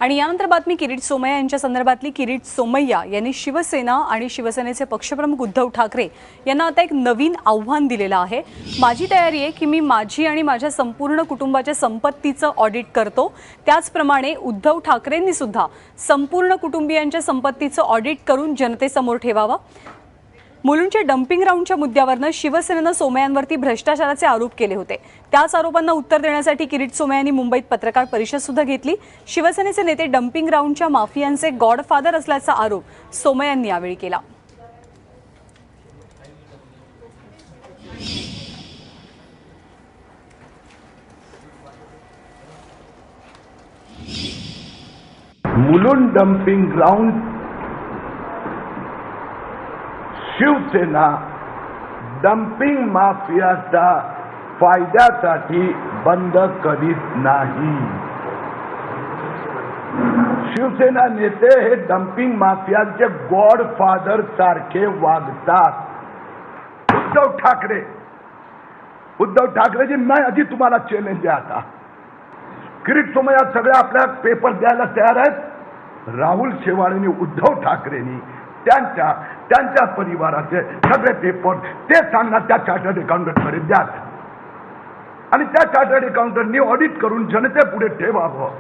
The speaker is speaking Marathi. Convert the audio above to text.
आणि यानंतर बातमी किरीट सोमय्या यांच्या संदर्भातली। किरीट सोमय्या यांनी शिवसेना आणि शिवसेनेचे पक्षप्रमुख उद्धव ठाकरे यांना आता एक नवीन आव्हान दिलेलं आहे। माझी तयारी आहे की मी माझी आणि माझ्या संपूर्ण कुटुंबाच्या संपत्तीचं ऑडिट करतो। त्याचप्रमाणे उद्धव ठाकरेंनी सुद्धा संपूर्ण कुटुंबियांच्या संपत्तीचं ऑडिट करून जनतेसमोर ठेवावं। मुलुंडच्या डम्पिंग ग्राउंडच्या मुद्द्यावरनं शिवसेनेनं सोमय्यांवरती भ्रष्टाचाराचे आरोप केले होते। त्याच आरोपांना उत्तर देण्यासाठी किरीट सोमय्यांनी मुंबईत पत्रकार परिषद सुद्धा घेतली। शिवसेनेचे नेते डम्पिंग ग्राउंडच्या माफियांचे गॉडफादर असल्याचा आरोप सोमय्यांनी यावेळी केला। Mulund dumping ground Shiv Sena dumping माफियाचा फायद्यासाठी बंद करीत नाही। शिवसेना नेते हे डम्पिंग माफियांचे गॉडफादर सारखे वागतात। उद्धव ठाकरेजी मैं आधी तुम्हाला चॅलेंज आहे। आता किरीट सोमय्या सगळे आपल्या पेपर द्यायला तयार आहेत। राहुल शेवाळेंनी उद्धव ठाकरेंनी त्यांच्या परिवाराचे सगळे पेपर ते सांगणार त्या चार्टर्ड अकाउंटंटकडे द्या आणि त्या चार्टर्ड अकाउंटंटनी ऑडिट करून जनतेपुढे ठेवावं।